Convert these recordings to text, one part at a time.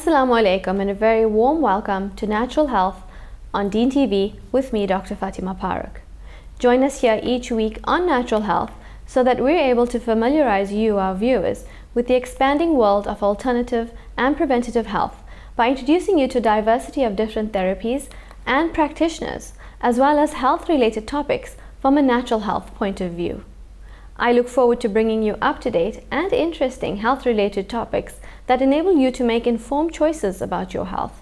Assalamu alaikum and a very warm welcome to Natural Health on Deen TV with me, Dr. Fatima Paruk. Join us here each week on Natural Health so that we're able to familiarize you, our viewers, with the expanding world of alternative and preventative health by introducing you to a diversity of different therapies and practitioners, as well as health-related topics from a natural health point of view. I look forward to bringing you up-to-date and interesting health-related topics that enable you to make informed choices about your health,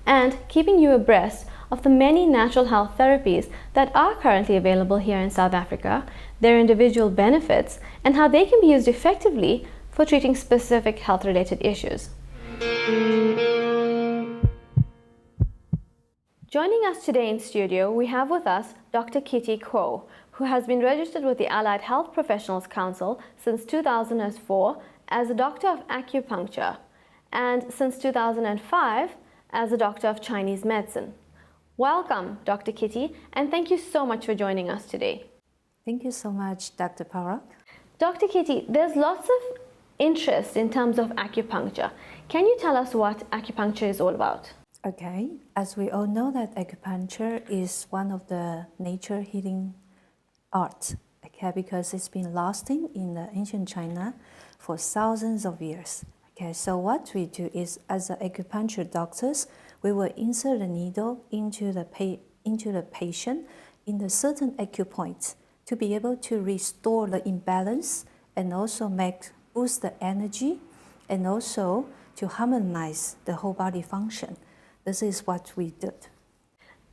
and keeping you abreast of the many natural health therapies that are currently available here in South Africa, their individual benefits, and how they can be used effectively for treating specific health-related issues. Joining us today in studio, we have with us Dr. Kitty Kuo, who has been registered with the Allied Health Professionals Council since 2004 as a doctor of acupuncture, and since 2005 as a doctor of Chinese medicine. Welcome, Dr. Kitty, and thank you so much for joining us today. Thank you so much, Dr. Paruk. Dr. Kitty, there's lots of interest in terms of acupuncture. Can you tell us what acupuncture is all about? Okay, as we all know that acupuncture is one of the nature healing art, okay, because it's been lasting in the ancient China for thousands of years. Okay, so what we do is, as acupuncture doctors, we will insert a needle into the patient in the certain acupoints to be able to restore the imbalance and also boost the energy and also to harmonize the whole body function. This is what we did.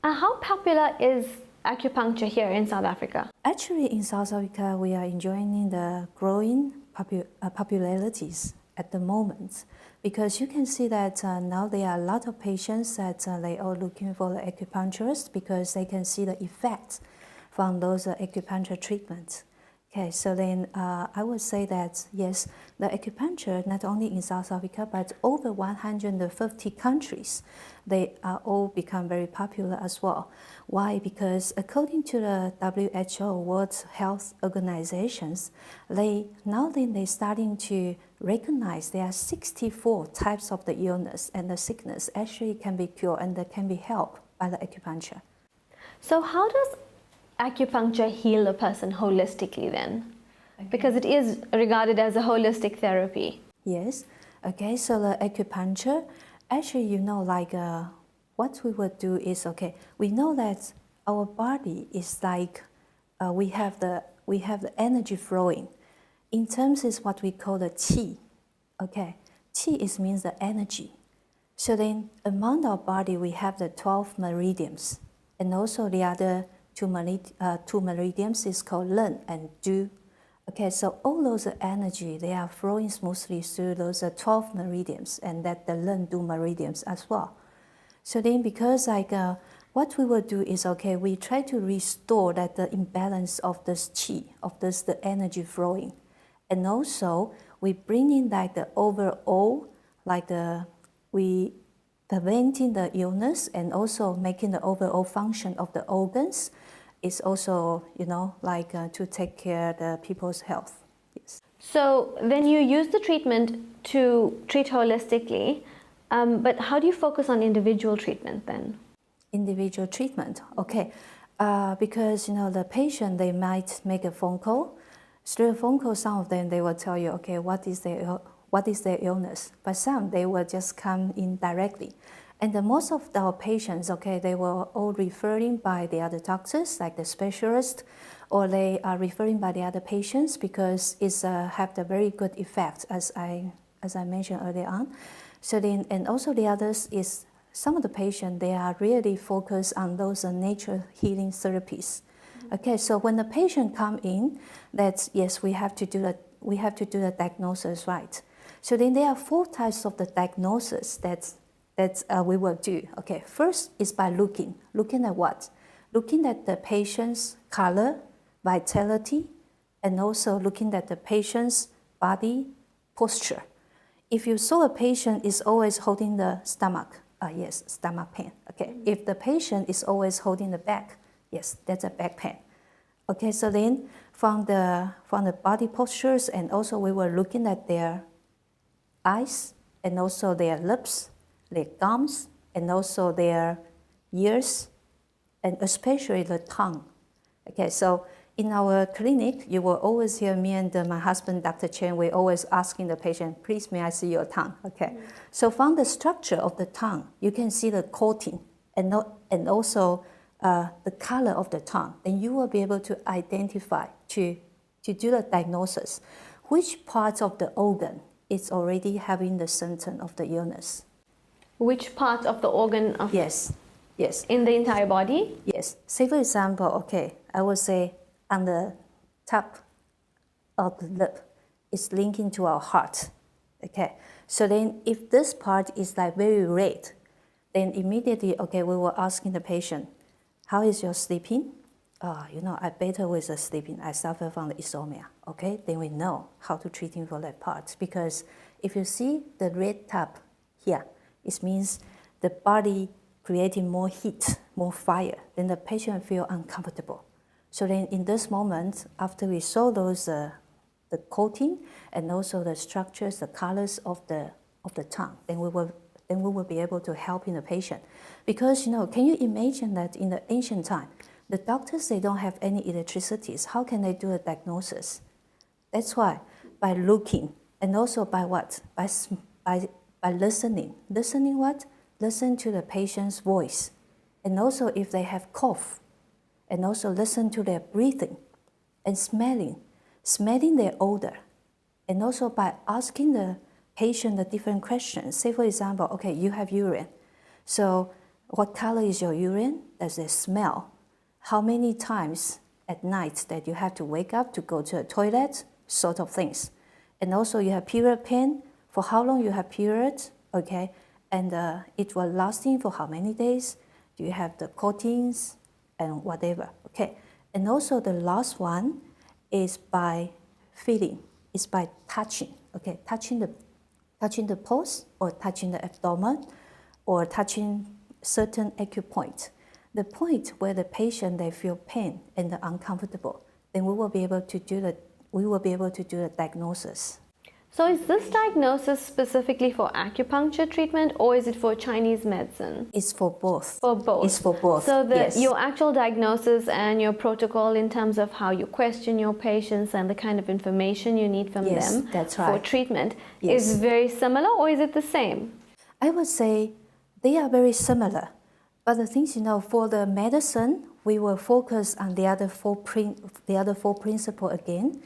How popular is acupuncture here in South Africa? Actually, in South Africa, we are enjoying the growing popularities at the moment, because you can see that now there are a lot of patients that they are looking for the acupuncturist because they can see the effects from those acupuncture treatments. Okay, so then I would say that yes, the acupuncture, not only in South Africa, but over 150 countries, they are all become very popular as well. Why? Because according to the WHO, World Health Organizations, they're starting to recognize there are 64 types of the illness and the sickness actually can be cured and that can be helped by the acupuncture. So how does acupuncture heal a person holistically then? Okay. Because it is regarded as a holistic therapy. Yes. Okay, so the acupuncture, actually, what we would do is, okay, we know that our body is like, we have the energy flowing. In terms is what we call the qi. Okay, qi means the energy. So then among our body, we have the 12 meridians, and also the other two meridians is called Ren and Du. Okay, so all those energy, they are flowing smoothly through those 12 meridians, and that the Ren Du meridians as well. So then because what we will do is, okay, we try to restore that the imbalance of this qi, of the energy flowing. And also we bring in like the overall, preventing the illness and also making the overall function of the organs is also, to take care of the people's health. Yes. So then you use the treatment to treat holistically, but how do you focus on individual treatment then? Individual treatment, okay. Because, the patient, they might make a phone call. Through a phone call, some of them, they will tell you, okay, what is their illness? But some, they will just come in directly. And most of our patients, okay, they were all referring by the other doctors, like the specialist, or they are referring by the other patients because it's have the very good effect, as I mentioned earlier on. So then, and also the others is some of the patients, they are really focused on those nature healing therapies. Okay, so when the patient come in, that's yes, we have to do the diagnosis right. So then there are 4 types of the diagnosis that we will do. Okay, first is by looking at what? Looking at the patient's color, vitality, and also looking at the patient's body posture. If you saw a patient is always holding the stomach, yes, stomach pain. Okay, if the patient is always holding the back, yes, that's a back pain. Okay, so then from the body postures, and also we were looking at their eyes and also their lips, their gums, and also their ears, and especially the tongue. Okay, so in our clinic, you will always hear me and my husband, Dr. Chen, we're always asking the patient, please may I see your tongue? Okay, so from the structure of the tongue, you can see the coating and also the color of the tongue. Then you will be able to identify, to do the diagnosis, which parts of the organ is already having the symptom of the illness. Which part of the organ of Yes, yes. in the entire body? Yes. Say for example, okay, I would say on the top of the lip is linking to our heart. Okay. So then if this part is like very red, then immediately, okay, we were asking the patient, how is your sleeping? I better with the sleeping. I suffer from the insomnia. Okay, then we know how to treat him for that part. Because if you see the red top here, it means the body creating more heat, more fire, then the patient feel uncomfortable. So then in this moment, after we saw those the coating and also the structures, the colors of the tongue, then we will be able to help in the patient. Because can you imagine that in the ancient time, the doctors, they don't have any electricities. How can they do a diagnosis? That's why by looking and also by what? By listening. Listening what? Listen to the patient's voice. And also if they have cough. And also listen to their breathing. And smelling their odor. And also by asking the patient the different questions. Say for example, okay, you have urine. So what color is your urine? Does it smell? How many times at night that you have to wake up to go to the toilet, sort of things. And also you have period pain, for how long you have periods, okay? And it will lasting for how many days? Do you have the coatings and whatever, okay? And also the last one is by feeling, is by touching, okay? Touching the pulse or touching the abdomen or touching certain acupoint. The point where the patient, they feel pain and uncomfortable, then we will be able to do the diagnosis. So is this diagnosis specifically for acupuncture treatment or is it for Chinese medicine? It's for both. For both. It's for both. So yes. your actual diagnosis and your protocol in terms of how you question your patients and the kind of information you need from Yes, them that's for right. treatment Yes. is very similar, or is it the same? I would say they are very similar. But the things, for the medicine, we will focus on the other four principles again.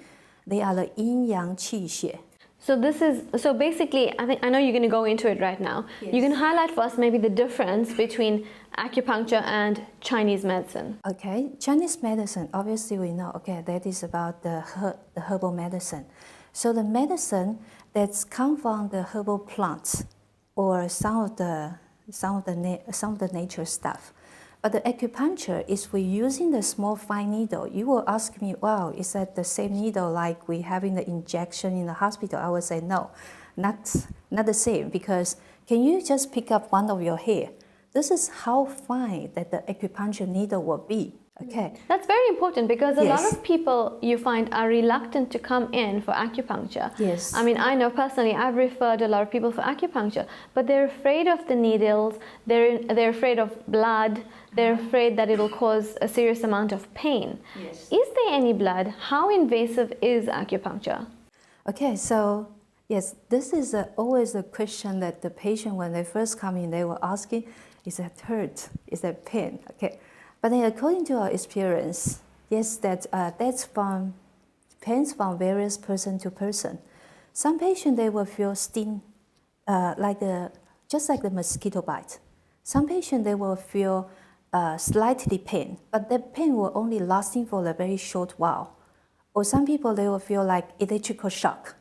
They are the yin yang qi xie. So basically, I know you're going to go into it right now. Yes. You can highlight for us maybe the difference between acupuncture and Chinese medicine. Okay, Chinese medicine, obviously we know, okay, that is about the herbal medicine. So the medicine that's come from the herbal plants or some of the nature stuff. But the acupuncture is we're using the small fine needle. You will ask me, wow, is that the same needle like we having the injection in the hospital? I would say no, not the same, because can you just pick up one of your hair? This is how fine that the acupuncture needle will be. Okay. That's very important because a Yes. lot of people you find are reluctant to come in for acupuncture. Yes. I mean, I know personally, I've referred a lot of people for acupuncture, but they're afraid of the needles, they're afraid of blood, they're afraid that it'll cause a serious amount of pain. Yes. Is there any blood? How invasive is acupuncture? Okay, so yes, this is always a question that the patient, when they first come in, they were asking, is that hurt? Is that pain? Okay. But then according to our experience, yes, that's depends from various person to person. Some patients, they will feel sting, just like the mosquito bite. Some patients, they will feel slightly pain, but the pain will only lasting for a very short while. Or some people, they will feel like electrical shock.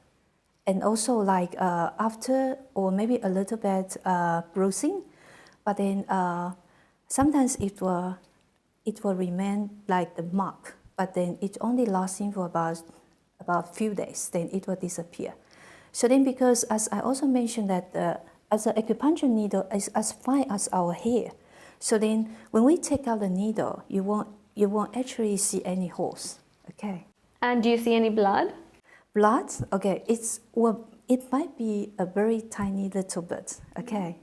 And also like after, or maybe a little bit bruising, but then sometimes it will remain like the mark, but then it only lasting for about a few days, then it will disappear. So then, because as I also mentioned that as an acupuncture needle is as fine as our hair, so then when we take out the needle, you won't actually see any holes. Okay. And do you see any blood? Blood, okay, it might be a very tiny little bit. Okay,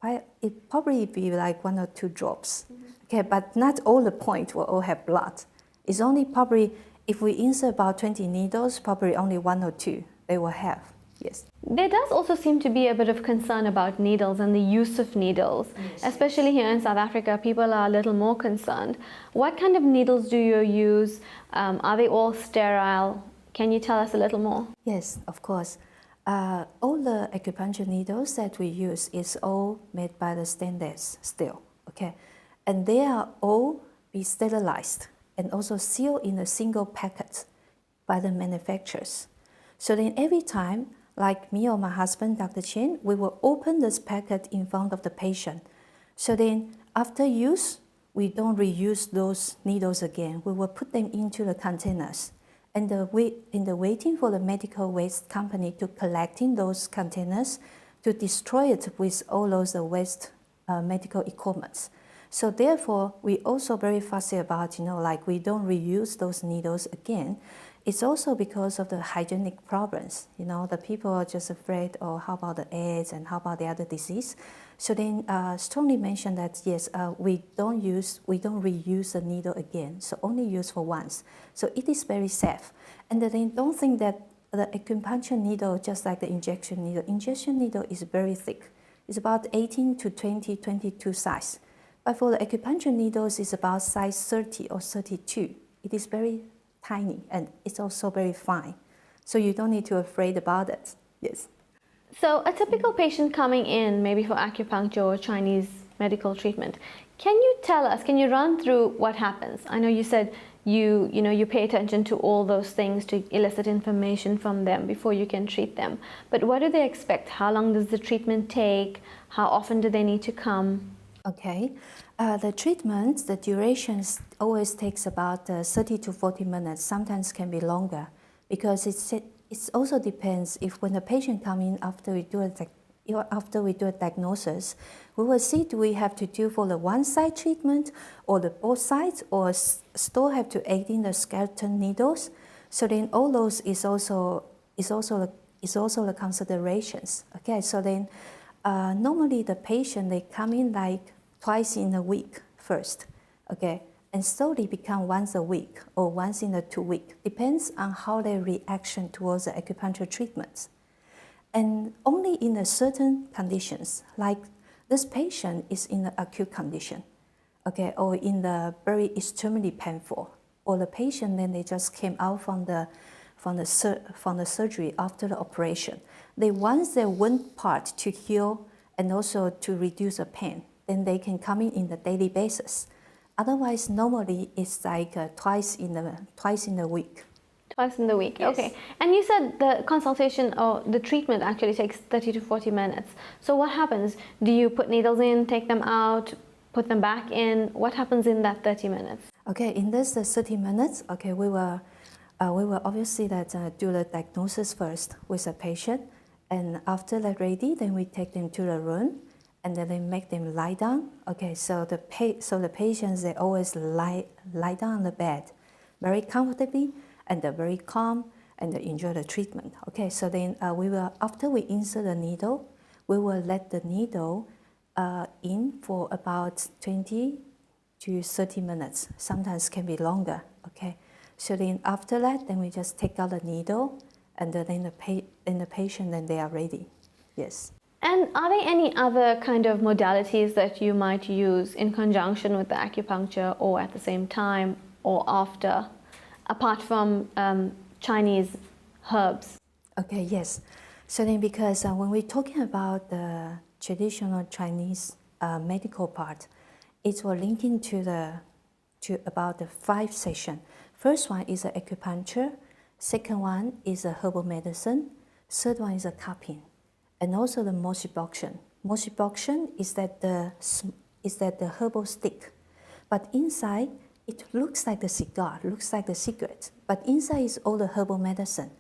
it probably be like 1 or 2 drops. Okay, but not all the point will all have blood. It's only probably, if we insert about 20 needles, probably only 1 or 2 they will have, yes. There does also seem to be a bit of concern about needles and the use of needles. Yes, Especially here in South Africa, people are a little more concerned. What kind of needles do you use? Are they all sterile? Can you tell us a little more? Yes, of course. All the acupuncture needles that we use is all made by the stainless steel, okay? And they are all be sterilized and also sealed in a single packet by the manufacturers. So then every time, like me or my husband, Dr. Chen, we will open this packet in front of the patient. So then after use, we don't reuse those needles again. We will put them into the containers. And waiting for the medical waste company to collecting those containers to destroy it with all those waste medical equipment. So therefore, we also very fussy about, like we don't reuse those needles again. It's also because of the hygienic problems. The people are just afraid, oh, how about the AIDS and how about the other disease? So then strongly mention that, yes, we don't reuse the needle again, so only use for once. So it is very safe. And then don't think that the acupuncture needle, just like the injection needle is very thick. It's about 18 to 20, 22 size. But for the acupuncture needles, it's about size 30 or 32. It is very tiny and it's also very fine. So you don't need to be afraid about it. Yes. So a typical patient coming in, maybe for acupuncture or Chinese medical treatment, can you run through what happens? I know you said you pay attention to all those things to elicit information from them before you can treat them. But what do they expect? How long does the treatment take? How often do they need to come? Okay, the treatment, the duration always takes about 30 to 40 minutes, sometimes can be longer, because it also depends if when the patient comes in after we do a diagnosis, we will see do we have to do for the one side treatment or the both sides, or still have to add in the skeleton needles. So then all those is also the considerations. Okay, so then normally the patient, they come in like twice in a week first, okay, and slowly become once a week or once in a 2 weeks. Depends on how their reaction towards the acupuncture treatments. And only in a certain conditions, like this patient is in an acute condition, okay, or in the very extremely painful, or the patient then they just came out from the surgery after the operation. They want their wound part to heal and also to reduce the pain. Then they can come in the daily basis. Otherwise, normally it's like twice in a week. Twice in the week, yes. Okay. And you said the consultation or the treatment actually takes 30 to 40 minutes. So what happens? Do you put needles in, take them out, put them back in? What happens in that 30 minutes? Okay, in this 30 minutes, okay, we will obviously do the diagnosis first with the patient, and after that ready, then we take them to the room, and then they make them lie down. Okay, so the patients, they always lie down on the bed, very comfortably and very calm, and enjoy the treatment. Okay, so then after we insert the needle, we will let the needle in for about 20 to 30 minutes. Sometimes can be longer. Okay, so then after that, then we just take out the needle, and then the patient, then they are ready. Yes. And are there any other kind of modalities that you might use in conjunction with the acupuncture, or at the same time or after, apart from Chinese herbs? Okay, yes. So then because when we're talking about the traditional Chinese medical part, it will link into about the 5 sessions. First one is acupuncture, second one is herbal medicine, third one is cupping, and also the moxibuction. Moxibuction is that the herbal stick, but inside it looks like the cigar, looks like the cigarette, but inside is all the herbal medicine.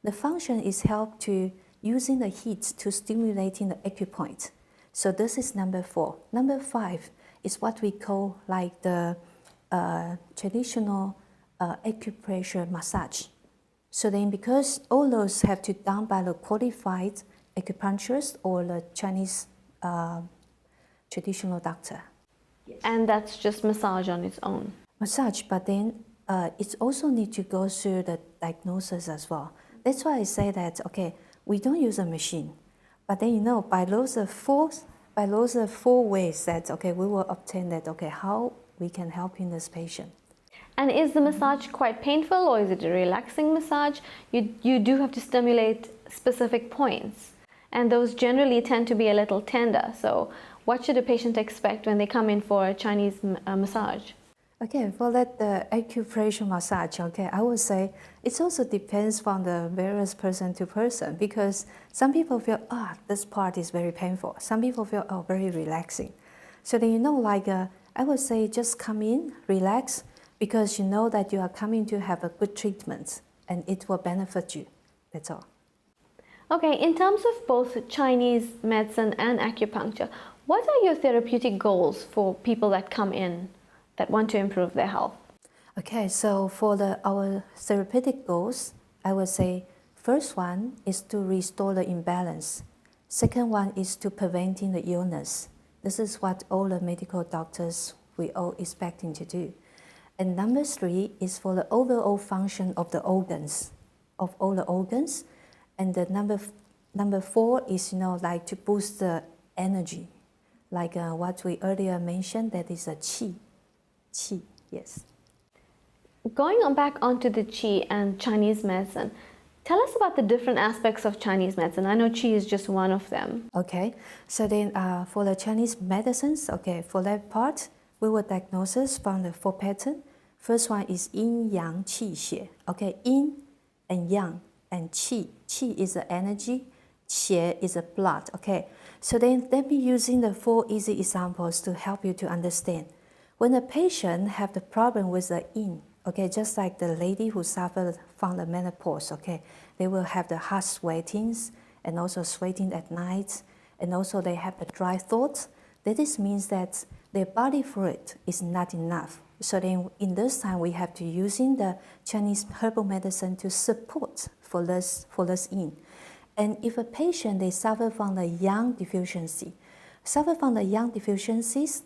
The function is help to using the heat to stimulating the acupoint. So this is number 4. Number 5 is what we call like the traditional acupressure massage. So then because all those have to done by the qualified acupuncturist or the Chinese traditional doctor. And that's just massage on its own. Massage, but then it also need to go through the diagnosis as well. That's why I say that, okay, we don't use a machine, but then, by those four ways that, okay, we will obtain that, okay, how we can help in this patient. And is the massage quite painful, or is it a relaxing massage? You do have to stimulate specific points, and those generally tend to be a little tender. So what should a patient expect when they come in for a Chinese massage? Okay, for that acupressure massage, okay, I would say it also depends from the various person to person, because some people feel, this part is very painful. Some people feel, very relaxing. So then, I would say just come in, relax, because you know that you are coming to have a good treatment and it will benefit you. That's all. Okay, in terms of both Chinese medicine and acupuncture, what are your therapeutic goals for people that come in that want to improve their health? Okay, so for our therapeutic goals, I would say first one is to restore the imbalance. Second one is to preventing the illness. This is what all the medical doctors we all expecting to do. And number three is for the overall function of the organs, of all the organs. And the number four is, to boost the energy, like what we earlier mentioned, that is a qi. Qi, yes. Going on back onto the qi and Chinese medicine, tell us about the different aspects of Chinese medicine. I know qi is just one of them. Okay, so then for the Chinese medicines, okay, for that part, we will diagnose from the four pattern. First one is yin, yang, qi, xie. Okay, yin and yang and qi. Qi is the energy, xie is the blood. Okay, so then let me using the four easy examples to help you to understand. When a patient have the problem with the yin, okay, just like the lady who suffered from the menopause, okay, they will have the hot sweatings and also sweating at night, and also they have the dry thoughts. That means that their body fluid is not enough. So then in this time we have to using the Chinese herbal medicine to support for this yin. And if a patient they suffer from the yang deficiencies,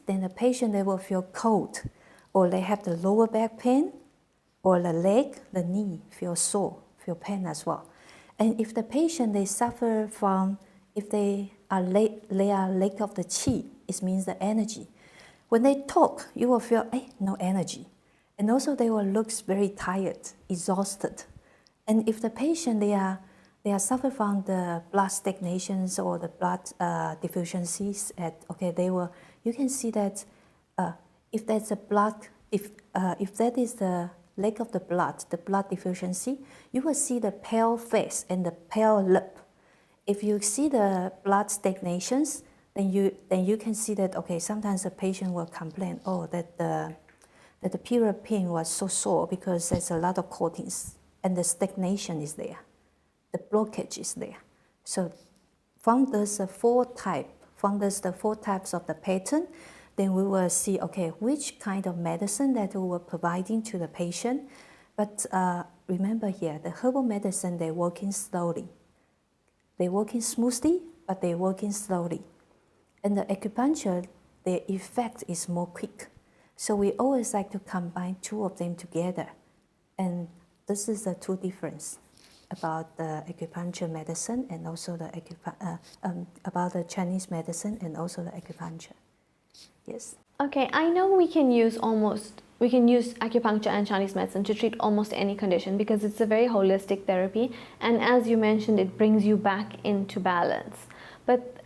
then the patient they will feel cold, or they have the lower back pain, or the leg, the knee feel sore, feel pain as well. And if the patient they suffer from, if they are lack of the qi, it means the energy. When they talk, you will feel no energy, and also they will look very tired, exhausted. And if the patient they are suffer from the blood stagnations or the blood deficiencies, you can see that if that's a blood, if that is the lack of the blood deficiency, you will see the pale face and the pale lip. If you see the blood stagnations, then you can see that, okay, sometimes the patient will complain, that the period pain was so sore because there's a lot of coatings and the stagnation is there, the blockage is there. So from the four types of the pattern, then we will see, okay, which kind of medicine that we were providing to the patient. But remember here, the herbal medicine, they're working slowly. They're working smoothly, but they're working slowly. And the acupuncture, the effect is more quick. So we always like to combine two of them together. And this is the two difference about the acupuncture medicine and also the about the Chinese medicine and also the acupuncture. Yes. Okay, I know we can use acupuncture and Chinese medicine to treat almost any condition because it's a very holistic therapy, and as you mentioned, it brings you back into balance. But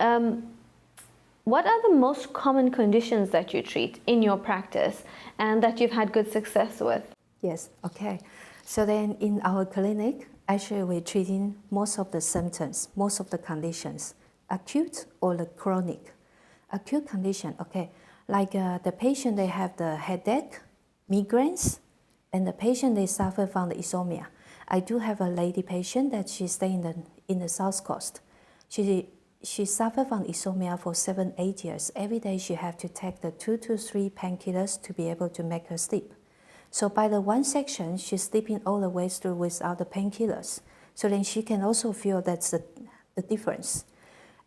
what are the most common conditions that you treat in your practice and that you've had good success with? Yes, okay. So then in our clinic, actually we're treating most of the symptoms, most of the conditions, acute or the chronic. Acute condition, okay, like the patient, they have the headache, migraines, and the patient, they suffer from the insomnia. I do have a lady patient that she stay in the South Coast. She suffered from insomnia for 7-8 years. Every day she have to take the 2 to 3 painkillers to be able to make her sleep. So by the one section, she's sleeping all the way through without the painkillers. So then she can also feel that's the difference.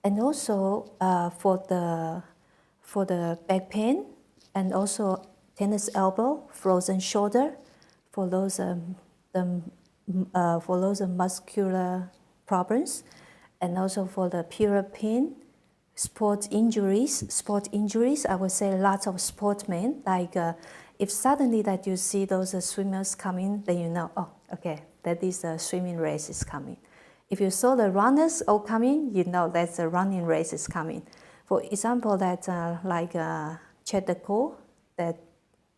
And also for the back pain, and also tennis elbow, frozen shoulder, for those muscular problems, and also for the period pain, sport injuries. I would say lots of sportsmen, like if suddenly that you see those swimmers coming, then you know, oh, okay, that is a swimming race is coming. If you saw the runners all coming, you know that the running race is coming. For example, that Chet the Cole, that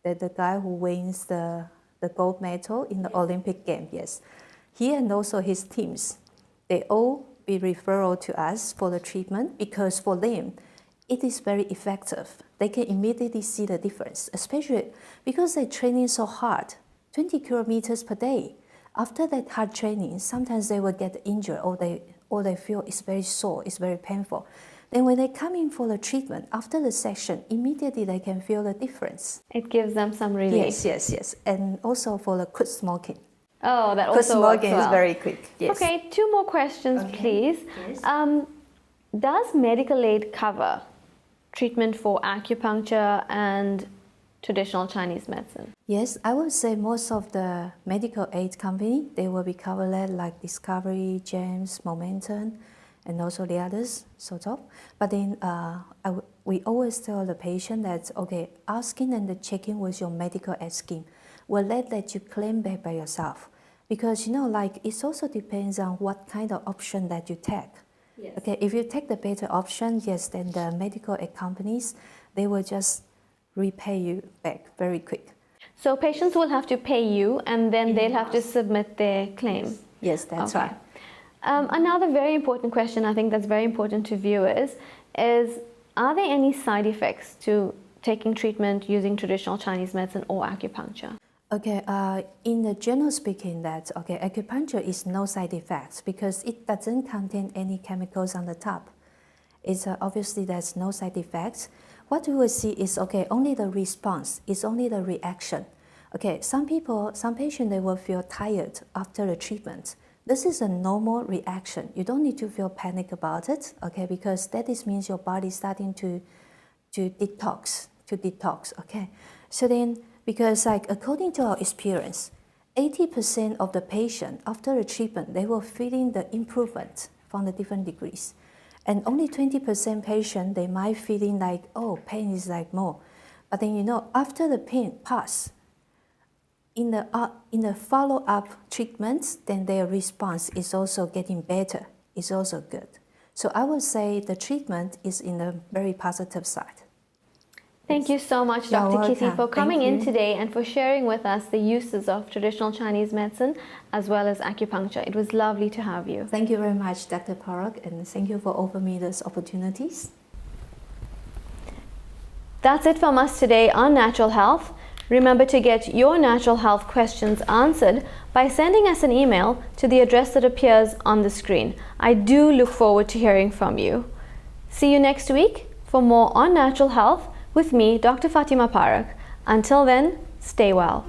the guy who wins the gold medal in the Olympic game, yes. He and also his teams, they all be referral to us for the treatment, because for them, it is very effective. They can immediately see the difference, especially because they're training so hard, 20 kilometers per day. After that hard training, sometimes they will get injured, or they feel it's very sore, it's very painful. Then when they come in for the treatment, after the session, immediately they can feel the difference. It gives them some relief. Yes. And also for the quit smoking. Oh, that Quit also works smoking well. is very quick, yes. Okay, 2 more questions, please. Yes. Does medical aid cover treatment for acupuncture and traditional Chinese medicine? Yes, I would say most of the medical aid company, they will be covered, like Discovery, James, Momentum, and also the others, sort of. But then we always tell the patient that, okay, asking and checking with your medical aid scheme will let you claim back by yourself. Because, it also depends on what kind of option that you take. Yes. Okay, if you take the better option, yes, then the medical aid companies, they will just repay you back very quick. So patients will have to pay you, and then they'll have to submit their claim. Yes, that's right. Another very important question, I think that's very important to viewers, is are there any side effects to taking treatment using traditional Chinese medicine or acupuncture? Okay, in the general speaking, that acupuncture is no side effects because it doesn't contain any chemicals on the top. It's obviously there's no side effects. What we will see is only the response, it's only the reaction. Okay, some patients, they will feel tired after the treatment. This is a normal reaction. You don't need to feel panic about it, because that means your body starting to detox, okay? So then, because according to our experience, 80% of the patient after the treatment, they were feeling the improvement from the different degrees. And only 20% patient, they might feeling like, oh, pain is more. But then, after the pain pass, in the follow-up treatments, then their response is also getting better, is also good. So I would say the treatment is in a very positive side. Thank you so much, Dr. Kitty, for coming in today and for sharing with us the uses of traditional Chinese medicine as well as acupuncture. It was lovely to have you. Thank you very much, Dr. Paruk, and thank you for offering me these opportunities. That's it from us today on Natural Health. Remember to get your natural health questions answered by sending us an email to the address that appears on the screen. I do look forward to hearing from you. See you next week for more on Natural Health with me, Dr. Fatima Paruk. Until then, stay well.